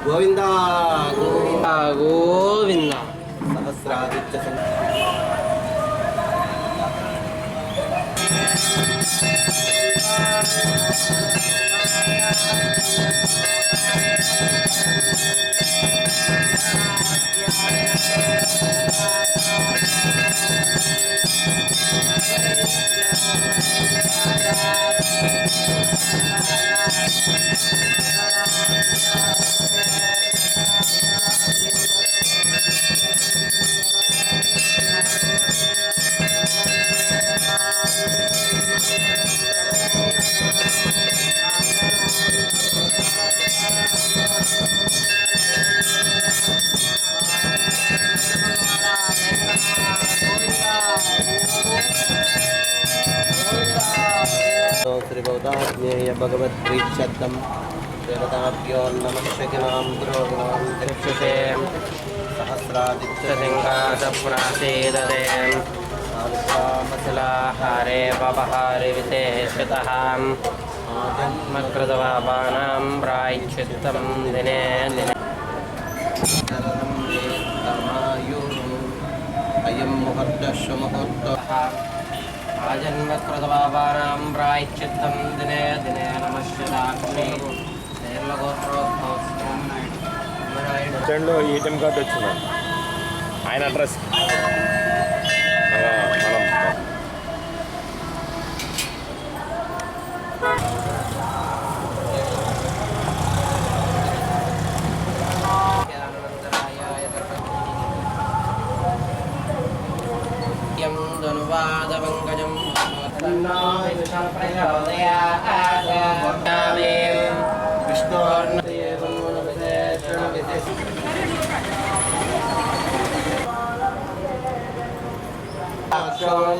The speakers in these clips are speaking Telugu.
గోవింద గోవింద సహస్రాదిత్య శ్రీ భగవద్గీత భగవద్ప్రీత్యర్థం దేవతాభ్యో నమః పురోగమాం దృశ్యతే సహస్రాదిత్యసింగాసప్రాసేదతే మసలాహారే పపహారే విశేషతః జన్మకృతపాపానాం ప్రాయశ్చిత్తం దినే దినే అయం ముహూర్తః ముహూర్తః ఆజన్మకృతపాపానాం ప్రాయశ్చిత్తం దినే దినే నమశ్యదాగ్ని స్టాండ్లో ఏటీఎం కార్డు వచ్చిందండి ఆయన అడ్రస్ ధనువాదపంకజం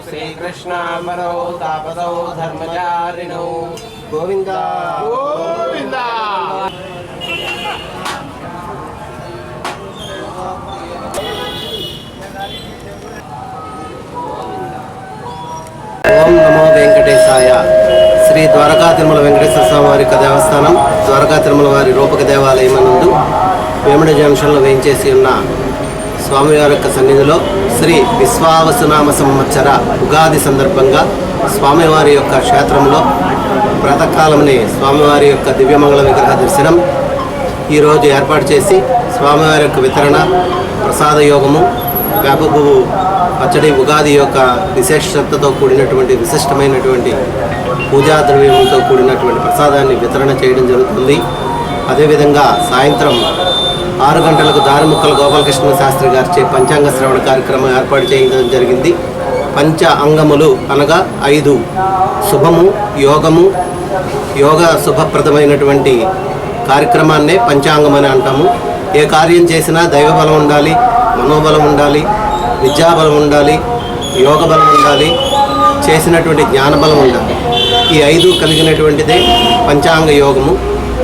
శ్రీకృష్ణామరౌ తాపసౌ ధర్మచారిణౌ గోవింద గోవింద ఓం నమో వెంకటేశాయ. శ్రీ ద్వారకా తిరుమల వెంకటేశ్వర స్వామి వారి యొక్క దేవస్థానం ద్వారకా తిరుమల వారి రూపక దేవాలయం నందు వేముడ జంక్షన్లో వేయించేసి ఉన్న స్వామివారి యొక్క సన్నిధిలో శ్రీ విశ్వావసునామ సంవత్సర ఉగాది సందర్భంగా స్వామివారి యొక్క క్షేత్రంలో ప్రాతకాలంనే స్వామివారి యొక్క దివ్యమంగళ విగ్రహ దర్శనం ఈరోజు ఏర్పాటు చేసి స్వామివారి యొక్క వితరణ ప్రసాద యోగము వేప పువ్వు పచ్చడి ఉగాది యొక్క విశేషతతో కూడినటువంటి విశిష్టమైనటువంటి పూజా ద్రవ్యంతో కూడినటువంటి ప్రసాదాన్ని వితరణ చేయడం జరుగుతుంది. అదేవిధంగా సాయంత్రం 6 గంటలకు దారిముక్కల గోపాలకృష్ణ శాస్త్రి గారిచే పంచాంగ శ్రవణ కార్యక్రమం ఏర్పాటు చేయడం జరిగింది. పంచ అంగములు అనగా 5 శుభము యోగము యోగ శుభప్రదమైనటువంటి కార్యక్రమాన్నే పంచాంగం అని అంటాము. ఏ కార్యం చేసినా దైవబలం ఉండాలి, మనోబలం ఉండాలి, విద్యాబలం ఉండాలి, యోగ బలం ఉండాలి, చేసినటువంటి జ్ఞానబలం ఉండాలి. ఈ 5 కలిగినటువంటిదే పంచాంగ యోగము.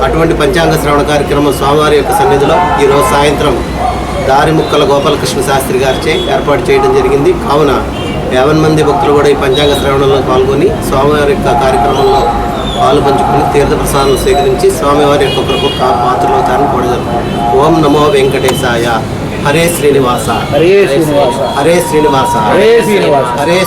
అటువంటి పంచాంగ శ్రవణ కార్యక్రమం స్వామివారి యొక్క సన్నిధిలో ఈరోజు సాయంత్రం దారిముక్కల గోపాలకృష్ణ శాస్త్రి గారిచే ఏర్పాటు చేయడం జరిగింది. కావున 50 మంది భక్తులు కూడా ఈ పంచాంగ శ్రవణంలో పాల్గొని స్వామివారి యొక్క కార్యక్రమంలో పాలు పంచుకొని తీర్థప్రసాదం స్వీకరించి స్వామివారి యొక్క కృప పాత్రలవుతారని కోరగలరు. ఓం నమో వెంకటేశాయ. హరే శ్రీనివాస హరే శ్రీనివాస హరే శ్రీనివాస హరే శ్రీనివాస హరే